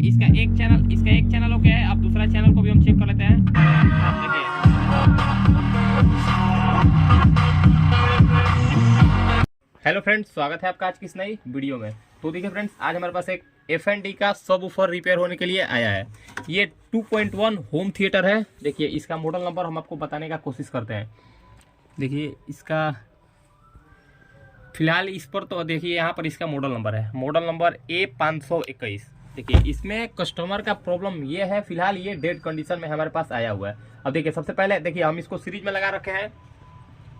इसका एक channel okay है। अब दूसरा चैनल को भी हम चेक कर लेते हैं। देखिए हेलो फ्रेंड्स, स्वागत है आपका आज की इस नई वीडियो में। तो देखिए फ्रेंड्स, आज हमारे पास एक FND का सब वूफर रिपेयर होने के लिए आया है। ये 2.1 होम थिएटर है। देखिए इसका मॉडल नंबर हम आपको बताने का कोशिश करते हैं। देखिए इसका फिलहाल इस पर तो देखिए यहाँ पर इसका मॉडल नंबर है, मॉडल नंबर A521। देखिए इसमें कस्टमर का प्रॉब्लम ये है, फिलहाल ये डेड कंडीशन में हमारे पास आया हुआ है। अब देखिए सबसे पहले देखिए हम इसको सीरीज में लगा रखे हैं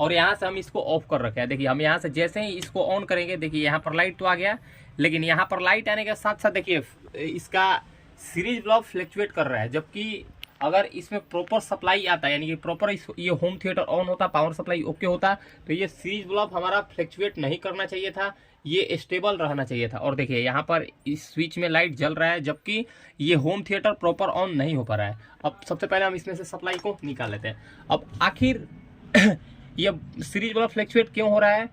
और यहाँ से हम इसको ऑफ कर रखे हैं। देखिए हम यहाँ से जैसे ही इसको ऑन करेंगे, देखिए यहाँ पर लाइट तो आ गया, लेकिन यहाँ पर लाइट आने के साथ साथ देखिए इसका सीरीज बल्ब फ्लक्चुएट कर रहा है। जबकि अगर इसमें प्रॉपर सप्लाई आता है, यानी कि प्रॉपर ये होम थिएटर ऑन होता, पावर सप्लाई ओके होता, तो ये सीरीज बल्ब हमारा फ्लक्चुएट नहीं करना चाहिए था, ये स्टेबल रहना चाहिए था। और देखिए यहाँ पर इस स्विच में लाइट जल रहा है, जबकि ये होम थिएटर प्रॉपर ऑन नहीं हो पा रहा है। अब सबसे पहले हम इसमें से सप्लाई को निकाल लेते हैं। अब आखिर ये सीरीज बल्ब फ्लक्चुएट क्यों हो रहा है?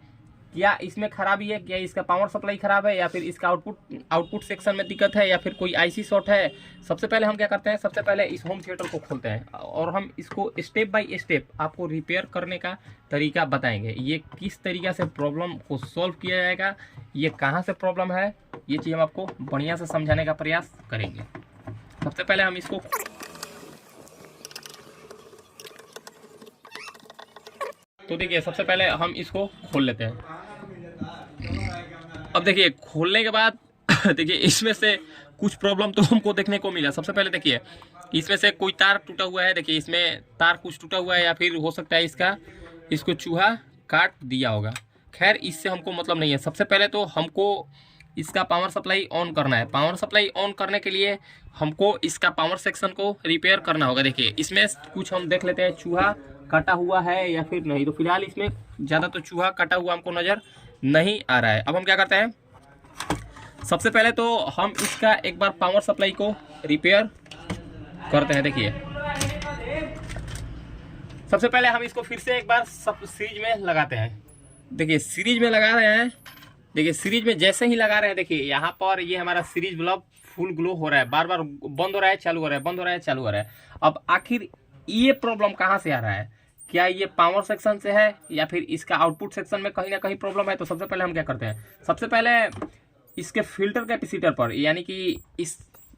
क्या इसमें खराबी है, क्या इसका पावर सप्लाई खराब है, या फिर इसका आउटपुट सेक्शन में दिक्कत है, या फिर कोई IC शॉर्ट है? सबसे पहले हम क्या करते हैं, सबसे पहले इस होम थिएटर को खोलते हैं और हम इसको स्टेप बाय स्टेप आपको रिपेयर करने का तरीका बताएंगे। ये किस तरीका से प्रॉब्लम को सॉल्व किया जाएगा, ये कहाँ से प्रॉब्लम है, ये चीज़ हम आपको बढ़िया से समझाने का प्रयास करेंगे। सबसे पहले हम इसको तो देखिए सबसे पहले हम इसको खोल लेते हैं। अब देखिए खोलने के बाद देखिए इसमें से कुछ प्रॉब्लम तो हमको देखने को मिला। सबसे पहले देखिए इसमें से कोई तार टूटा हुआ है। देखिए इसमें तार कुछ टूटा हुआ है, या फिर हो सकता है इसको चूहा काट दिया होगा। खैर इससे हमको मतलब नहीं है। सबसे पहले तो हमको इसका पावर सप्लाई ऑन करना है। पावर सप्लाई ऑन करने के लिए हमको इसका पावर सेक्शन को रिपेयर करना होगा। देखिए इसमें कुछ हम देख लेते हैं, चूहा कटा हुआ है या फिर नहीं। तो फिलहाल इसमें ज़्यादा तो चूहा कटा हुआ हमको नज़र नहीं आ रहा है। अब हम क्या करते हैं, सबसे पहले तो हम इसका एक बार पावर सप्लाई को रिपेयर करते हैं। देखिए सबसे पहले हम इसको फिर से एक बार सीरीज में लगाते हैं। देखिए सीरीज में लगा रहे हैं। देखिए सीरीज में जैसे ही लगा रहे हैं, देखिए यहाँ पर ये हमारा सीरीज बल्ब फुल ग्लो हो रहा है, बार बार बंद हो रहा है, चालू हो रहा है, बंद हो रहा है, चालू हो रहा है। अब आखिर ये प्रॉब्लम कहाँ से आ रहा है? क्या ये पावर सेक्शन से है, या फिर इसका आउटपुट सेक्शन में कहीं ना कहीं प्रॉब्लम है? तो सबसे पहले हम क्या करते हैं, सबसे पहले इसके फिल्टर कैपेसिटर पर, यानी कि इस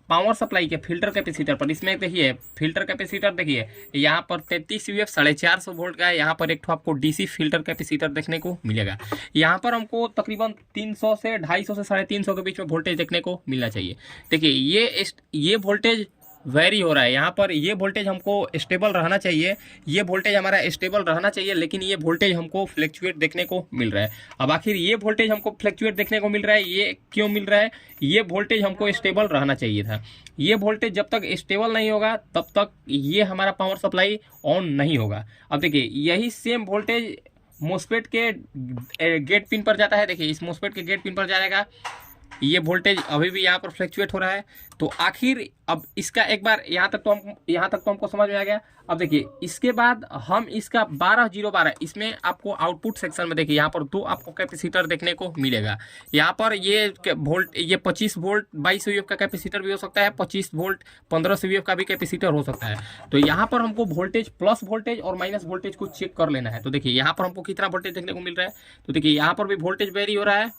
पावर सप्लाई के फिल्टर कैपेसिटर पर, इसमें देखिए फिल्टर कैपेसिटर देखिए यहाँ पर 33 UF 450 वोल्ट का है। यहाँ पर एक आपको DC फिल्टर कैपेसिटर देखने को मिलेगा। यहाँ पर हमको तकरीबन 300 से 250 से 350 के बीच में वोल्टेज देखने को मिलना चाहिए। देखिए ये वोल्टेज वेरी हो रहा है। यहाँ पर ये वोल्टेज हमको स्टेबल रहना चाहिए, ये वोल्टेज हमारा स्टेबल रहना चाहिए, लेकिन ये वोल्टेज हमको फ्लक्चुएट देखने को मिल रहा है। अब आखिर ये वोल्टेज हमको फ्लक्चुएट देखने को मिल रहा है, ये क्यों मिल रहा है? ये वोल्टेज हमको स्टेबल रहना चाहिए था। ये वोल्टेज जब तक स्टेबल नहीं होगा तब तक ये हमारा पावर सप्लाई ऑन नहीं होगा। अब देखिए यही सेम वोल्टेज मोस्फेट के गेट पिन पर जाता है। देखिए इस मोस्फेट के गेट पिन पर जाएगा, ये वोल्टेज अभी भी यहाँ पर फ्लक्चुएट हो रहा है। तो आखिर अब इसका एक बार यहाँ तक तो हमको समझ में आ गया। अब देखिए इसके बाद हम इसका 12012 इसमें आपको आउटपुट सेक्शन में देखिए यहाँ पर दो आपको कैपेसिटर देखने को मिलेगा। यहाँ पर ये 25 वोल्ट 22 UF का कैपेसिटर भी हो सकता है, 25 वोल्ट 1500 UF का भी कैपेसिटर हो सकता है। तो यहाँ पर हमको वोल्टेज प्लस वोल्टेज और माइनस वोल्टेज को चेक कर लेना है। तो देखिए यहाँ पर हमको कितना वोल्टेज देखने को मिल रहा है। तो देखिए यहाँ पर भी वोल्टेज वेरी हो रहा है।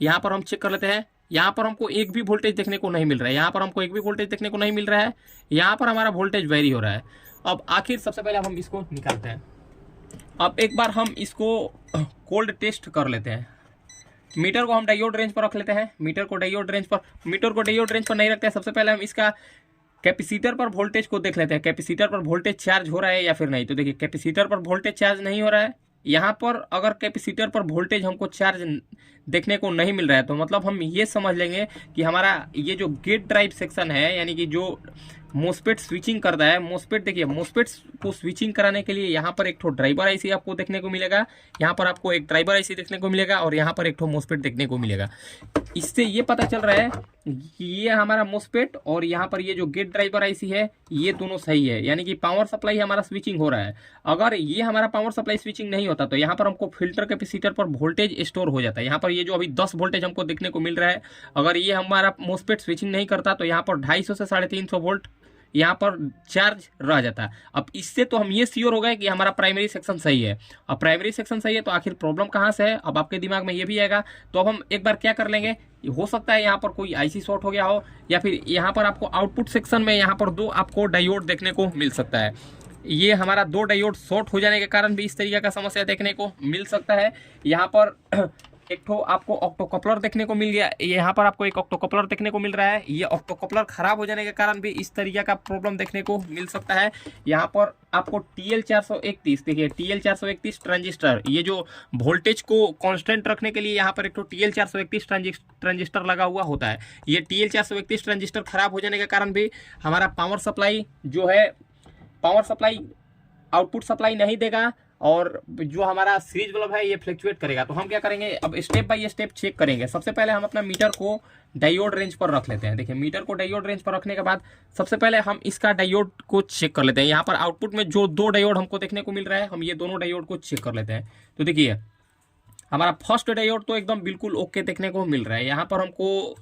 यहाँ पर हम चेक कर लेते हैं, यहाँ पर हमको एक भी वोल्टेज देखने को नहीं मिल रहा है। यहाँ पर हमको एक भी वोल्टेज देखने को नहीं मिल रहा है। यहाँ पर हमारा वोल्टेज वेरी हो रहा है। अब आखिर सबसे पहले हम इसको निकालते हैं। अब एक बार हम इसको कोल्ड टेस्ट कर लेते हैं। मीटर को हम डायोड रेंज पर रख लेते हैं। मीटर को डायोड रेंज पर नहीं रखते हैं। सबसे पहले हम इसका कैपेसिटर पर वोल्टेज को देख लेते हैं, कैपेसिटर पर वोल्टेज चार्ज हो रहा है या फिर नहीं। तो देखिए कैपेसिटर पर वोल्टेज चार्ज नहीं हो रहा है। यहाँ पर अगर कैपेसिटर पर वोल्टेज हमको चार्ज देखने को नहीं मिल रहा है, तो मतलब हम ये समझ लेंगे कि हमारा ये जो गेट ड्राइव सेक्शन है, यानी कि जो मोस्पेट स्विचिंग करता है। मोस्पेट देखिए, मोस्पेट को स्विचिंग कराने के लिए यहाँ पर एक ठो ड्राइवर आईसी आपको देखने को मिलेगा, यहाँ पर आपको एक ड्राइवर आईसी देखने को मिलेगा और यहाँ पर एक ठो मोस्पेट देखने को मिलेगा। इससे ये पता चल रहा है कि ये हमारा मोस्पेट और यहाँ पर ये जो गेट ड्राइवर आईसी है ये दोनों सही है, यानी कि पावर सप्लाई हमारा स्विचिंग हो रहा है। अगर ये हमारा पावर सप्लाई स्विचिंग नहीं होता तो यहाँ पर हमको फिल्टर कैपेसिटर पर वोल्टेज स्टोर हो जाता है। यहाँ पर ये जो अभी 10 वोल्टेज हमको देखने को मिल रहा है, अगर ये हमारा मोस्पेट स्विचिंग नहीं करता तो यहाँ पर 250 से 350 वोल्ट यहाँ पर चार्ज रह जाता है। अब इससे तो हम ये श्योर हो गए कि हमारा प्राइमरी सेक्शन सही है। अब प्राइमरी सेक्शन सही है तो आखिर प्रॉब्लम कहाँ से है, अब आपके दिमाग में ये भी आएगा। तो अब हम एक बार क्या कर लेंगे, हो सकता है यहाँ पर कोई आईसी शॉर्ट हो गया हो, या फिर यहाँ पर आपको आउटपुट सेक्शन में यहाँ पर 2 आपको डायोड देखने को मिल सकता है। ये हमारा 2 डायोड शॉर्ट हो जाने के कारण भी इस तरीके का समस्या देखने को मिल सकता है। यहाँ पर एक ठो आपको ऑक्टोकपलर देखने को मिल गया, यहाँ पर आपको एक ऑक्टोकपलर देखने को मिल रहा है। ये ऑक्टोकपलर खराब हो जाने के कारण भी इस तरीके का प्रॉब्लम देखने को मिल सकता है। यहाँ पर आपको TL431 देखिए, TL431 ट्रांजिस्टर, ये जो वोल्टेज को कांस्टेंट रखने के लिए यहाँ पर एक तो TL431 ट्रांजिस्टर लगा हुआ होता है। ये TL431 ट्रांजिस्टर खराब हो जाने के कारण भी हमारा पावर सप्लाई जो है, पावर सप्लाई आउटपुट सप्लाई नहीं देगा और जो हमारा सीरीज बल्ब है ये फ्लक्चुएट करेगा। तो हम क्या करेंगे, अब स्टेप बाय स्टेप चेक करेंगे। सबसे पहले हम अपना मीटर को डायोड रेंज पर रख लेते हैं। देखिए, मीटर को डायोड रेंज पर रखने के बाद सबसे पहले हम इसका डायोड को चेक कर लेते हैं। यहाँ पर आउटपुट में जो 2 डायोड हमको देखने को मिल रहा है, हम ये दोनों डायोड को चेक कर लेते हैं। तो देखिए, हमारा फर्स्ट डायोड तो एकदम बिल्कुल ओके देखने को मिल रहा है। यहाँ पर हमको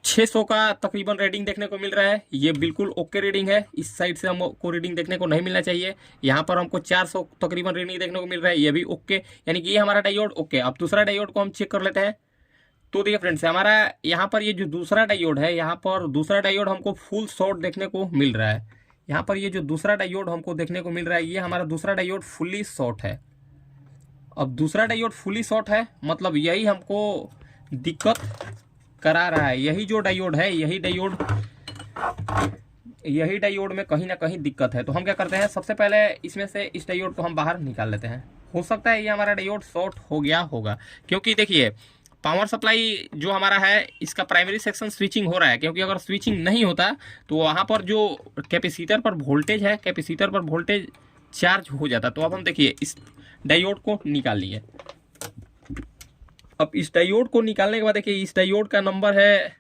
600 का तकरीबन रीडिंग देखने को मिल रहा है, ये बिल्कुल ओके रीडिंग है। इस साइड से हमको रीडिंग देखने को नहीं मिलना चाहिए। यहाँ पर हमको 400 तकरीबन रीडिंग देखने को मिल रहा है, ये भी ओके, यानी कि ये हमारा डायोड ओके। अब दूसरा डायोड को हम चेक कर लेते हैं। तो देखिए फ्रेंड्स, हमारा यहाँ पर ये जो दूसरा डायोड है, यहाँ पर दूसरा डायोड हमको फुल शॉर्ट देखने को मिल रहा है। यहाँ पर ये जो दूसरा डायोड हमको देखने को मिल रहा है, ये हमारा दूसरा डायोड फुल्ली शॉर्ट है। अब दूसरा डायोड फुल्ली शॉर्ट है मतलब यही हमको दिक्कत करा रहा है। यही जो डायोड है, यही डायोड में कहीं ना कहीं दिक्कत है। तो हम क्या करते हैं, सबसे पहले इसमें से इस डायोड को हम बाहर निकाल लेते हैं। हो सकता है ये हमारा डायोड शॉर्ट हो गया होगा, क्योंकि देखिए पावर सप्लाई जो हमारा है इसका प्राइमरी सेक्शन स्विचिंग हो रहा है, क्योंकि अगर स्विचिंग नहीं होता तो वहाँ पर जो कैपेसिटर पर वोल्टेज है, कैपेसिटर पर वोल्टेज चार्ज हो जाता। तो अब हम देखिए इस डायोड को निकाल लिए। अब इस डायोड को निकालने के बाद देखिए, इस डायोड का नंबर है,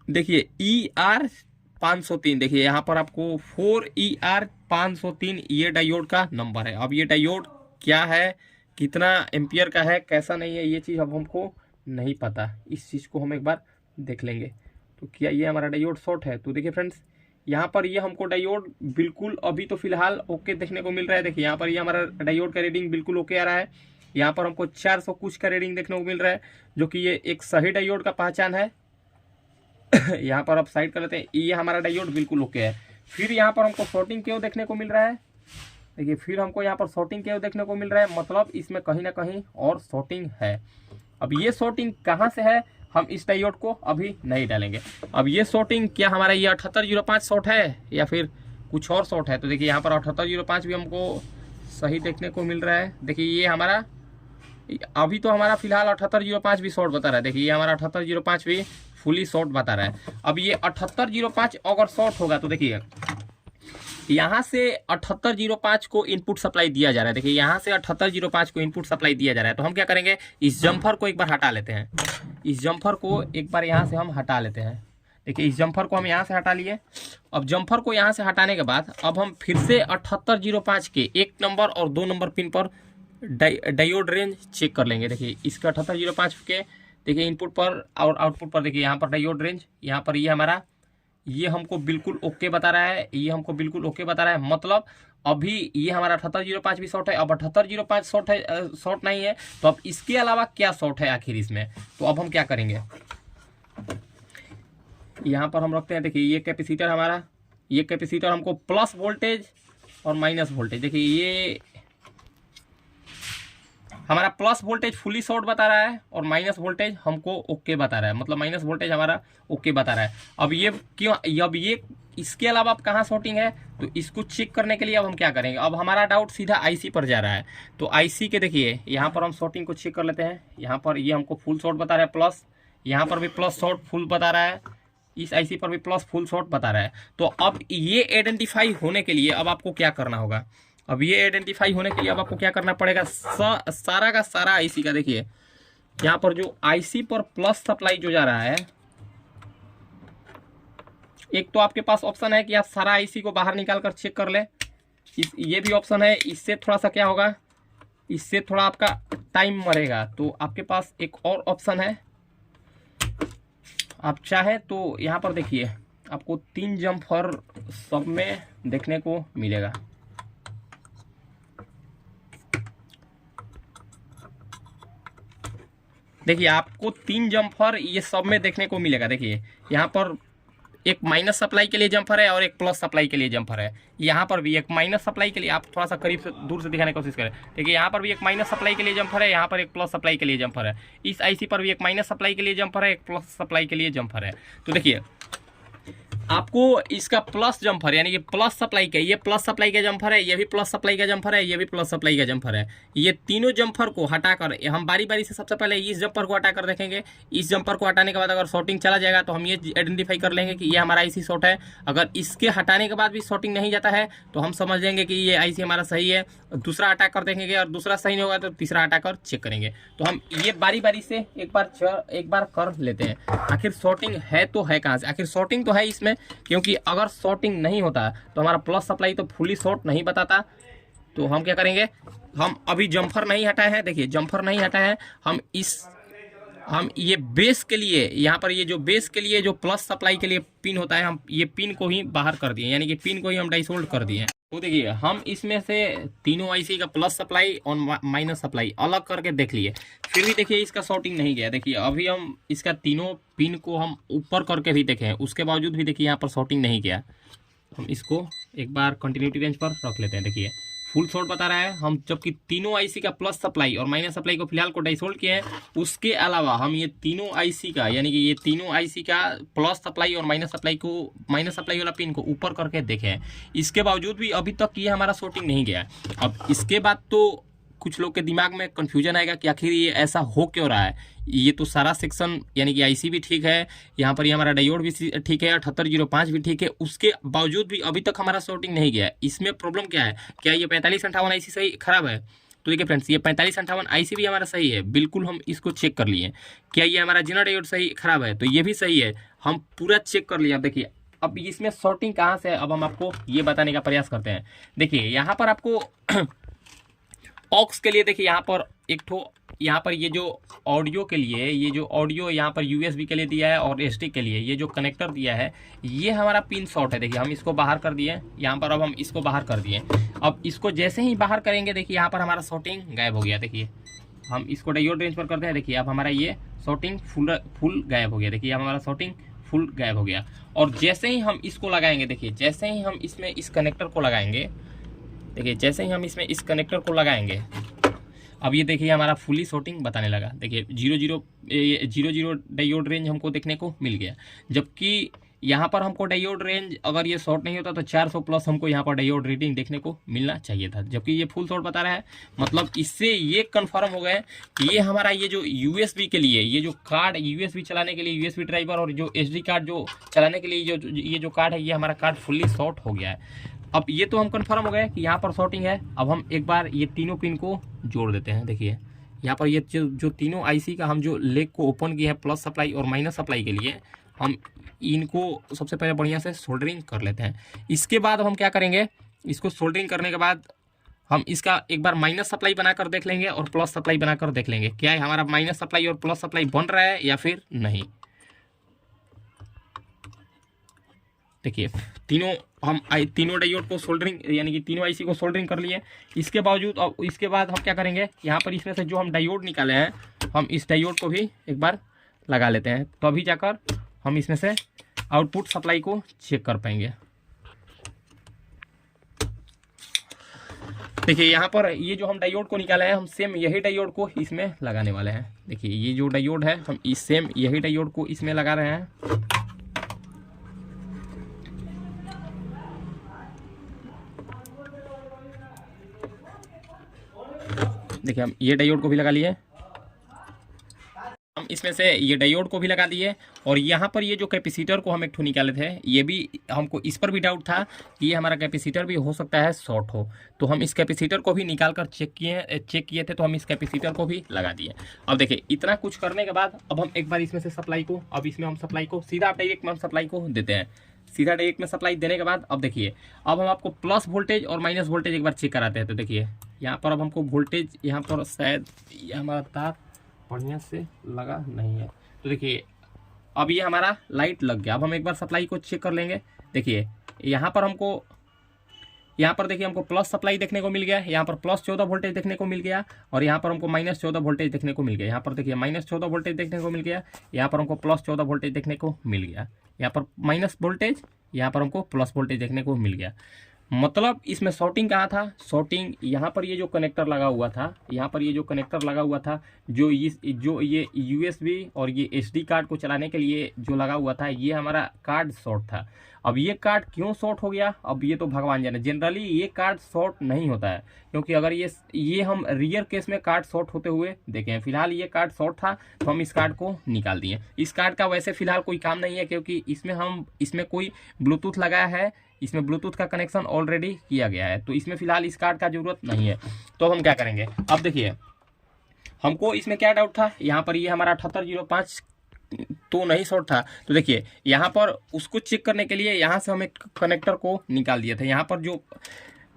देखिए ER503। देखिए यहाँ पर आपको 4ER503 ये डायोड का नंबर है। अब ये डायोड क्या है, कितना एम्पियर का है, कैसा नहीं है, ये चीज़ अब हमको नहीं पता। इस चीज़ को हम एक बार देख लेंगे। तो क्या ये हमारा डायोड शॉर्ट है? तो देखिए फ्रेंड्स, यहाँ पर ये हमको डायोड बिल्कुल अभी तो फिलहाल ओके देखने को मिल रहा है। देखिए यहाँ पर ये हमारा डायोड का रीडिंग बिल्कुल ओके आ रहा है। यहाँ पर हमको 400 कुछ का रीडिंग देखने को मिल रहा है, जो कि ये एक सही डायोड का पहचान है। यहाँ पर आप साइड कर लेते हैं, ये हमारा डायोड बिल्कुल ओके है। फिर यहाँ पर हमको शॉर्टिंग क्यों देखने को मिल रहा है, देखिए फिर हमको यहाँ पर शॉर्टिंग क्यों देखने को मिल रहा है, मतलब इसमें कहीं ना कहीं और शॉर्टिंग है। अब ये शॉर्टिंग कहाँ से है, हम इस डायोड को अभी नहीं डालेंगे। अब ये शॉर्टिंग क्या हमारा ये 7805 शॉर्ट है या फिर कुछ और शॉर्ट है? तो देखिए यहाँ पर 7805 भी हमको सही देखने को मिल रहा है। देखिए ये हमारा अभी तो हमारा फिलहाल 7805 भी शॉर्ट बता रहा है। देखिए ये हमारा 7805 भी फुली शॉर्ट बता रहा है। अब ये 7805 अगर शॉर्ट होगा तो देखिए यहाँ से 7805 को इनपुट सप्लाई दिया जा रहा है। देखिए यहाँ से 7805 को इनपुट सप्लाई दिया जा रहा है। तो हम क्या करेंगे, इस जम्फर को एक बार हटा लेते हैं। इस जम्फर को एक बार यहाँ से हम हटा लेते हैं। देखिए इस जम्फर को हम यहाँ से हटा लिए। अब जम्फर को यहाँ से हटाने के बाद अब हम फिर से 7805 के 1 नंबर और 2 नंबर पिन पर डायोड रेंज चेक कर लेंगे। देखिए इसका 7805 के देखिए इनपुट पर और आउटपुट पर देखिए यहाँ पर डायोड रेंज, यहाँ पर ये हमारा ये हमको बिल्कुल ओके बता रहा है, ये हमको बिल्कुल ओके बता रहा है। मतलब अभी ये हमारा 7805 भी शॉर्ट है। अब 7805 शॉर्ट है, शॉर्ट नहीं है, तो अब इसके अलावा क्या शॉर्ट है आखिर इसमें? तो अब हम क्या करेंगे, यहाँ पर हम रखते हैं। देखिए ये कैपेसिटर हमारा, ये कैपेसिटर हमको प्लस वोल्टेज और माइनस वोल्टेज, देखिए ये हमारा प्लस वोल्टेज फुली शॉर्ट बता रहा है और माइनस वोल्टेज हमको ओके बता रहा है। मतलब माइनस वोल्टेज हमारा ओके बता रहा है। अब ये क्यों, अब ये इसके अलावा अब कहाँ शॉर्टिंग है, तो इसको चेक करने के लिए अब हम क्या करेंगे, अब हमारा डाउट सीधा आईसी पर जा रहा है। तो आईसी के देखिए यहाँ पर हम शॉर्टिंग को चेक कर लेते हैं। यहाँ पर ये हमको फुल शॉर्ट बता रहा है प्लस, यहाँ पर भी प्लस शॉर्ट फुल बता रहा है, इस आईसी पर भी प्लस फुल शॉर्ट बता रहा है। तो अब ये आइडेंटिफाई होने के लिए अब आपको क्या करना होगा, अब ये आइडेंटिफाई होने के लिए अब आपको क्या करना पड़ेगा, सारा का सारा आईसी का देखिए यहाँ पर जो आईसी पर प्लस सप्लाई जो जा रहा है, एक तो आपके पास ऑप्शन है कि आप सारा आईसी को बाहर निकाल कर चेक कर ले, ये भी ऑप्शन है। इससे थोड़ा सा क्या होगा, इससे थोड़ा आपका टाइम मरेगा। तो आपके पास एक और ऑप्शन है, आप चाहे तो यहाँ पर देखिए आपको 3 जम्फर सब में देखने को मिलेगा। देखिए आपको 3 जम्फर ये सब में देखने को मिलेगा। देखिए यहाँ पर एक माइनस सप्लाई के लिए जम्फर है और एक प्लस सप्लाई के लिए जम्फर है। यहाँ पर भी एक माइनस सप्लाई के लिए, आप थोड़ा सा करीब से दूर से दिखाने की कोशिश करें। देखिए यहाँ पर भी एक माइनस सप्लाई के लिए जम्फर है, यहाँ पर एक प्लस सप्लाई के लिए जम्फर है। इस आईसी पर भी एक माइनस सप्लाई के लिए जम्फर है, एक प्लस सप्लाई के लिए जम्फर है। तो देखिए आपको इसका प्लस जम्फर यानी कि प्लस सप्लाई का, ये प्लस सप्लाई का जम्फर है, ये भी प्लस सप्लाई का जम्फर है, ये भी प्लस सप्लाई का जम्फर है। ये तीनों जम्फर को हटाकर हम बारी बारी से सबसे पहले इस जम्पर को हटाकर देखेंगे। इस जम्पर को हटाने के बाद अगर शॉर्टिंग चला जाएगा तो हम ये आइडेंटिफाई कर लेंगे कि ये हमारा आईसी शॉर्ट है। अगर इसके हटाने के बाद भी शॉर्टिंग नहीं जाता है तो हम समझ लेंगे कि ये आईसी हमारा सही है। दूसरा हटाकर देखेंगे और दूसरा सही नहीं होगा तो तीसरा हटाकर चेक करेंगे। तो हम ये बारी बारी से एक बार कर लेते हैं। आखिर शॉर्टिंग है तो है कहाँ से, आखिर शॉर्टिंग तो है इसमें, क्योंकि अगर शॉर्टिंग नहीं होता तो हमारा प्लस सप्लाई तो फुली शॉर्ट नहीं बताता। तो हम क्या करेंगे, हम अभी जम्फर नहीं हटाए हैं, देखिए जम्फर नहीं हटाए हैं, हम ये बेस के लिए, यहाँ पर ये जो बेस के लिए जो प्लस सप्लाई के लिए पिन होता है, हम ये पिन को ही बाहर कर दिए, यानी कि पिन को ही हम डाइसोल्ड कर दिए। तो देखिए हम इसमें से तीनों आईसी का प्लस सप्लाई और माइनस सप्लाई अलग करके देख लिए, फिर भी देखिए इसका शॉर्टिंग नहीं गया। देखिए अभी हम इसका तीनों पिन को हम ऊपर करके भी देखें, उसके बावजूद भी देखिए यहाँ पर शॉर्टिंग नहीं गया। हम इसको एक बार कंटिन्यूटी रेंज पर रख लेते हैं। देखिए फुल शॉर्ट बता रहा है, हम जबकि तीनों आईसी का प्लस सप्लाई और माइनस सप्लाई को फिलहाल को डाइसोल्ड किए हैं। उसके अलावा हम ये तीनों आईसी का, यानी कि ये तीनों आईसी का प्लस सप्लाई और माइनस सप्लाई वाला पिन को ऊपर करके देखें, इसके बावजूद भी अभी तक ये हमारा शॉर्टिंग नहीं गया। अब इसके बाद तो कुछ लोग के दिमाग में कन्फ्यूजन आएगा कि आखिर ये ऐसा हो क्यों रहा है। ये तो सारा सेक्शन यानी कि आईसी भी ठीक है, यहाँ पर ये हमारा डायोड भी ठीक है, 7805 भी ठीक है, उसके बावजूद भी अभी तक हमारा शॉर्टिंग नहीं गया। इसमें प्रॉब्लम क्या है, क्या ये 4558 आईसी सही खराब है? तो देखिए फ्रेंड्स, ये 4558 आईसी भी हमारा सही है, बिल्कुल हम इसको चेक कर लिए। क्या ये हमारा जीना डायोड सही खराब है? तो ये भी सही है, हम पूरा चेक कर लिया। देखिए अब इसमें शॉर्टिंग कहाँ से है, अब हम आपको ये बताने का प्रयास करते हैं। देखिए यहाँ पर आपको ऑक्स के लिए देखिए यहाँ पर एक ठो, यहाँ पर ये जो ऑडियो के लिए, ये जो ऑडियो यहाँ पर यूएसबी के लिए दिया है और एसडी के लिए ये जो कनेक्टर दिया है, ये हमारा पिन शॉर्ट है। देखिए हम इसको बाहर कर दिए यहाँ पर, अब हम इसको बाहर कर दिए। अब इसको जैसे ही बाहर करेंगे देखिए यहाँ पर हमारा शॉर्टिंग गायब हो गया। देखिए हम इसको डायोड रेंज पर करते हैं, देखिए अब हमारा ये शॉर्टिंग फुल गायब हो गया। देखिए अब हमारा शॉर्टिंग फुल गायब हो गया। और जैसे ही हम इसको लगाएंगे, देखिए जैसे ही हम इसमें इस कनेक्टर को लगाएंगे, देखिए जैसे ही हम इसमें इस कनेक्टर को लगाएंगे, अब ये देखिए हमारा फुली शॉर्टिंग बताने लगा। देखिए 00 डायोड रेंज हमको देखने को मिल गया, जबकि यहाँ पर हमको डायोड रेंज अगर ये शॉर्ट नहीं होता तो 400 प्लस हमको यहाँ पर डायोड रीडिंग देखने को मिलना चाहिए था, जबकि ये फुल शॉर्ट बता रहा है। मतलब इससे ये कंफर्म हो गया कि ये हमारा ये जो यूएसबी के लिए, ये जो कार्ड यूएसबी चलाने के लिए, यूएसबी ड्राइवर और जो एसडी कार्ड जो चलाने के लिए ये जो कार्ड है, ये हमारा कार्ड फुल्ली शॉर्ट हो गया है। अब ये तो हम कंफर्म हो गए कि यहाँ पर शॉर्टिंग है। अब हम एक बार ये तीनों पिन को जोड़ देते हैं। देखिए यहाँ पर ये जो तीनों आईसी का हम जो लेग को ओपन किए हैं प्लस सप्लाई और माइनस सप्लाई के लिए, हम इनको सबसे पहले बढ़िया से सोल्डरिंग कर लेते हैं। इसके बाद हम क्या करेंगे, इसको सोल्डरिंग करने के बाद हम इसका एक बार माइनस सप्लाई बनाकर देख लेंगे और प्लस सप्लाई बनाकर देख लेंगे क्या है हमारा माइनस सप्लाई और प्लस सप्लाई बन रहा है या फिर नहीं। देखिए तीनों डायोड को सोल्डरिंग यानी कि तीनों आईसी को सोल्डरिंग कर लिए। इसके बावजूद अब इसके बाद हम क्या करेंगे, यहाँ पर इसमें से जो हम डायोड निकाले हैं, हम इस डायोड को भी एक बार लगा लेते हैं, तो अभी जाकर हम इसमें से आउटपुट सप्लाई को चेक कर पाएंगे। देखिए यहाँ पर ये जो हम डायोड को निकाले हैं, हम सेम यही डायोड को इसमें लगाने वाले हैं। देखिए ये जो डायोड है, हम इस सेम यही डायोड को इसमें लगा रहे हैं। देखिए हम ये डायोड को भी लगा लिए। हम इसमें से ये डायोड को भी लगा दिए, और यहाँ पर ये जो कैपेसिटर को हम एक ठो निकाले थे, ये भी हमको इस पर भी डाउट था कि ये हमारा कैपेसिटर भी हो सकता है शॉर्ट हो, तो हम इस कैपेसिटर को भी निकाल कर चेक किए थे, तो हम इस कैपेसिटर को भी लगा दिए। अब देखिए इतना कुछ करने के बाद अब हम एक बार इसमें से सप्लाई को, अब इसमें हम सप्लाई को सीधा डायरेक्ट में हम सप्लाई को देते हैं। सीधा डायरेक्ट में सप्लाई देने के बाद अब देखिए, अब हम आपको प्लस वोल्टेज और माइनस वोल्टेज एक बार चेक कराते हैं। तो देखिए यहाँ पर अब हमको वोल्टेज, यहाँ पर शायद ये हमारा तार बढ़िया से लगा नहीं है, तो देखिए अब ये हमारा लाइट लग गया। अब हम एक बार सप्लाई को चेक कर लेंगे। देखिए यहाँ पर हमको, यहाँ पर देखिए हमको प्लस सप्लाई देखने को मिल गया, यहाँ पर प्लस 14 वोल्टेज देखने को मिल गया, और यहाँ पर हमको माइनस 14 वोल्टेज देखने को मिल गया। यहाँ पर देखिए माइनस 14 वोल्टेज देखने को मिल गया, यहाँ पर हमको प्लस 14 वोल्टेज देखने को मिल गया, यहाँ पर माइनस वोल्टेज, यहाँ पर हमको प्लस वोल्टेज देखने को मिल गया। मतलब इसमें शॉर्टिंग कहाँ था, शॉर्टिंग यहाँ पर ये जो कनेक्टर लगा हुआ था, यहाँ पर ये जो कनेक्टर लगा हुआ था, जो ये USB और ये SD कार्ड को चलाने के लिए जो लगा हुआ था, ये हमारा कार्ड शॉर्ट था। अब ये कार्ड क्यों शॉर्ट हो गया, अब ये तो भगवान जाने। जनरली ये कार्ड शॉर्ट नहीं होता है, क्योंकि अगर ये हम रियर केस में कार्ड शॉर्ट होते हुए देखे हैं। फिलहाल ये कार्ड शॉर्ट था, तो हम इस कार्ड को निकाल दिए। इस कार्ड का वैसे फिलहाल कोई काम नहीं है, क्योंकि इसमें कोई ब्लूटूथ लगाया है, इसमें ब्लूटूथ का कनेक्शन ऑलरेडी किया गया है, तो इसमें फिलहाल इस कार्ड का जरूरत नहीं है। तो हम क्या करेंगे, अब देखिए हमको इसमें क्या डाउट था, यहाँ पर ये हमारा 7805 तो नहीं शॉर्ट था, तो देखिए यहाँ पर उसको चेक करने के लिए यहाँ से हम एक कनेक्टर को निकाल दिए थे। यहाँ पर जो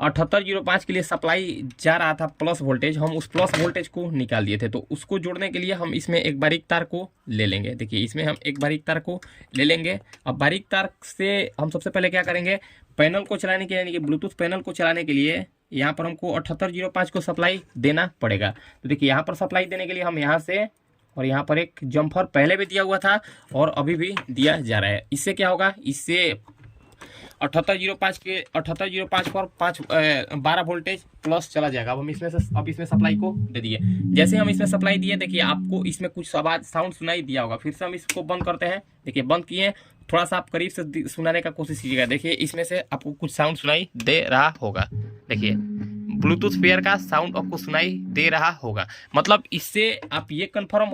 7805 के लिए सप्लाई जा रहा था प्लस वोल्टेज, हम उस प्लस वोल्टेज को निकाल दिए थे, तो उसको जोड़ने के लिए हम इसमें एक बारीक तार को ले लेंगे। देखिए इसमें हम एक बारीक तार को ले लेंगे। अब बारीक तार से हम सबसे पहले क्या करेंगे, पैनल को चलाने के, यानी कि ब्लूटूथ पैनल को चलाने के लिए यहाँ पर हमको 7805 को सप्लाई देना पड़ेगा। तो देखिए यहाँ पर सप्लाई देने के लिए हम यहाँ से, और यहाँ पर एक जम्फर पहले भी दिया हुआ था और अभी भी दिया जा रहा है। इससे क्या होगा, इससे 7805 पर 12 वोल्टेज प्लस चला जाएगा। अब हम इसमें सप्लाई को दे दिए। जैसे हम इसमें सप्लाई दिए, देखिए आपको इसमें कुछ आवाज साउंड सुनाई दिया होगा। फिर से हम इसको बंद करते हैं। देखिए बंद किए, थोड़ा सा आप करीब से सुनाने का कोशिश कीजिएगा। देखिए इसमें से आपको कुछ साउंड सुनाई दे रहा होगा। देखिए ब्लूटूथ पेयर का साउंड आपको सुनाई दे रहा होगा। मतलब इससे आप ये कंफर्म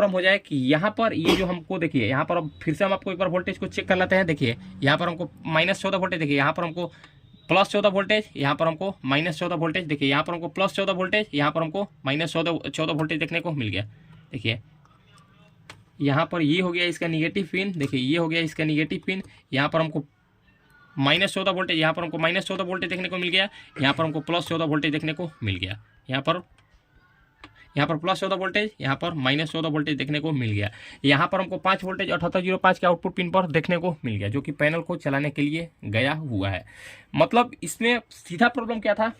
हो जाए कि यहाँ पर ये जो हमको, देखिए यहाँ पर अब फिर से हम आपको एक बार वोल्टेज को चेक कर लेते हैं। देखिए यहाँ पर हमको -14 वोल्टेज, देखिए यहाँ पर हमको +14 वोल्टेज, यहाँ पर हमको -14 वोल्टेज, देखिए यहाँ पर हमको +14 वोल्टेज, यहाँ पर हमको -14 वोल्टेज देखने को मिल गया। देखिए यहाँ पर ये हो गया इसका निगेटिव पिन, देखिए ये हो गया इसका निगेटिव पिन। यहाँ पर हमको -14 वोल्टेज, यहाँ पर हमको -14 वोल्टेज देखने को मिल गया, यहाँ पर हमको +14 वोल्टेज देखने को मिल गया, यहाँ पर +14 वोल्टेज, यहाँ पर -14 वोल्टेज देखने को मिल गया। यहाँ पर हमको 5 वोल्टेज 7805 के आउटपुट पिन पर देखने को मिल गया, जो कि पैनल को चलाने के लिए गया हुआ है। मतलब इसमें सीधा प्रॉब्लम क्या था,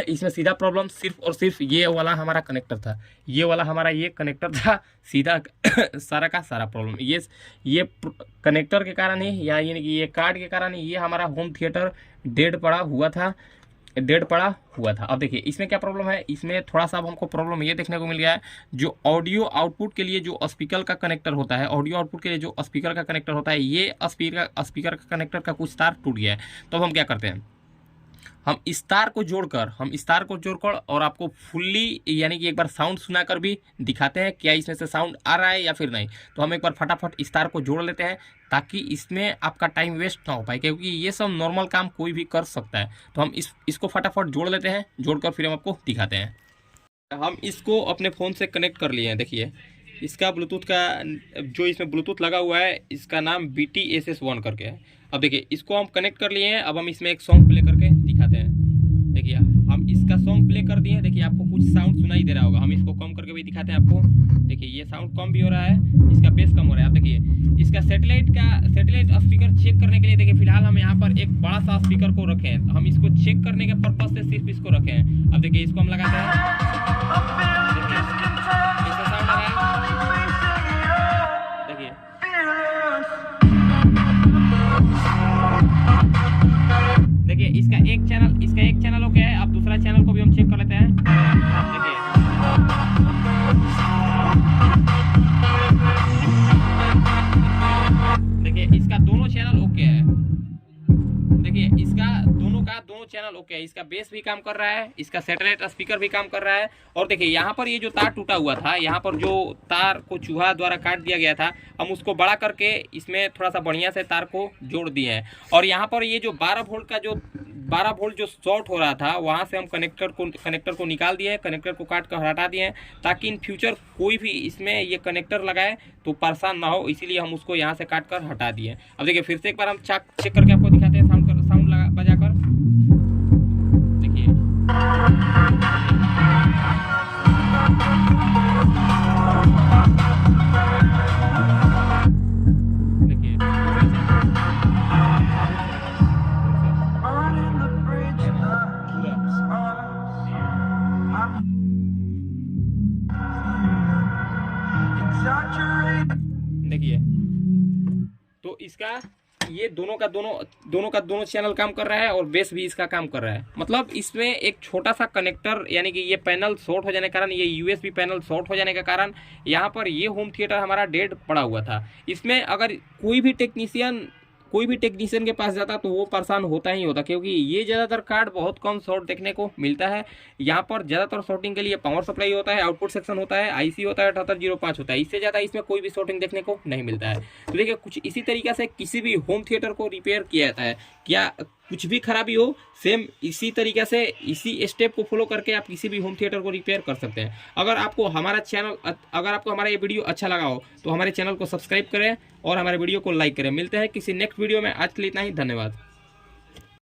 इसमें सीधा प्रॉब्लम सिर्फ और सिर्फ ये वाला हमारा कनेक्टर था, ये वाला हमारा ये कनेक्टर था। सीधा सारा का सारा प्रॉब्लम ये कनेक्टर के कारण ही, या यानी कि ये कार्ड के कारण ही ये हमारा होम थिएटर डेड पड़ा हुआ था। अब देखिए इसमें क्या प्रॉब्लम है, इसमें थोड़ा सा अब हमको प्रॉब्लम ये देखने को मिल गया है, जो ऑडियो आउटपुट के लिए जो स्पीकर का कनेक्टर होता है, ऑडियो आउटपुट के लिए जो स्पीकर का कनेक्टर होता है, ये स्पीकर का कनेक्टर का कुछ तार टूट गया है। तो अब हम क्या करते हैं, हम इस तार को जोड़कर और आपको फुल्ली, यानी कि एक बार साउंड सुनाकर भी दिखाते हैं क्या इसमें से साउंड आ रहा है या फिर नहीं। तो हम एक बार फटाफट इस तार को जोड़ लेते हैं, ताकि इसमें आपका टाइम वेस्ट ना हो पाए, क्योंकि ये सब नॉर्मल काम कोई भी कर सकता है। तो हम इसको फटाफट जोड़ लेते हैं, जोड़कर फिर हम आपको दिखाते हैं। हम इसको अपने फ़ोन से कनेक्ट कर लिए हैं। देखिए इसका ब्लूटूथ का जो इसमें ब्लूटूथ लगा हुआ है, इसका नाम BTSS1 करके है। अब देखिए इसको हम कनेक्ट कर लिए हैं। अब हम इसमें एक सॉन्ग प्ले करके दिखाते हैं। देखिए हम इसका सॉन्ग प्ले कर दिए। देखिए आपको कुछ साउंड सुनाई दे रहा होगा, हम इसको कम करके भी दिखाते हैं आपको। देखिए ये साउंड कम भी हो रहा है, इसका बेस कम हो रहा है। आप देखिए इसका सैटेलाइट स्पीकर चेक करने के लिए, देखिए फिलहाल हम यहाँ पर एक बड़ा सा स्पीकर को रखे हैं। हम इसको चेक करने के पर्पज से सिर्फ इसको रखे हैं। अब देखिए इसको हम लगाते हैं, इसका साउंड आ रहा है। देखिए इसका एक चैनल ओके है। अब दूसरा चैनल को भी हम चेक कर लेते हैं। देखिए इसका दोनों चैनल ओके है। देखिए इसका दोनों चैनल ओके है। इसका बेस भी काम कर रहा है, इसका सैटेलाइट स्पीकर भी काम कर रहा है। और देखिए यहाँ पर ये जो तार टूटा हुआ था, यहाँ पर जो तार को चूहा द्वारा काट दिया गया था, हम उसको बड़ा करके इसमें थोड़ा सा बढ़िया से तार को जोड़ दिए हैं। और यहाँ पर ये जो 12 वोल्ट जो शॉर्ट हो रहा था, वहाँ से हम कनेक्टर को निकाल दिए हैं, कनेक्टर को काट कर हटा दिए हैं, ताकि इन फ्यूचर कोई भी इसमें ये कनेक्टर लगाए तो परेशान ना हो, इसीलिए हम उसको यहाँ से काट कर हटा दिए। अब देखिए फिर से एक बार हम चेक करके आपको दिखाते हैं, साउंड लगा बजाकर देखिए। देखिए तो इसका ये दोनों का दोनों चैनल काम कर रहा है और बेस भी इसका काम कर रहा है। मतलब इसमें एक छोटा सा कनेक्टर यानी कि ये पैनल शॉर्ट हो जाने के कारण, ये यूएसबी पैनल शॉर्ट हो जाने के कारण यहाँ पर ये होम थिएटर हमारा डेड पड़ा हुआ था। इसमें अगर कोई भी टेक्नीशियन के पास जाता तो वो परेशान होता ही होता, क्योंकि ये ज़्यादातर कार्ड बहुत कम शॉर्ट देखने को मिलता है। यहाँ पर ज़्यादातर शॉर्टिंग के लिए पावर सप्लाई होता है, आउटपुट सेक्शन होता है, आईसी होता है 7805 होता है, इससे ज़्यादा इसमें कोई भी शॉर्टिंग देखने को नहीं मिलता है। तो देखिए कुछ इसी तरीके से किसी भी होम थिएटर को रिपेयर किया जाता है। क्या कुछ भी खराबी हो, सेम इसी तरीके से इसी स्टेप को फॉलो करके आप किसी भी होम थिएटर को रिपेयर कर सकते हैं। अगर आपको हमारा ये वीडियो अच्छा लगा हो तो हमारे चैनल को सब्सक्राइब करें और हमारे वीडियो को लाइक करें। मिलते हैं किसी नेक्स्ट वीडियो में, आज के लिए इतना ही, धन्यवाद।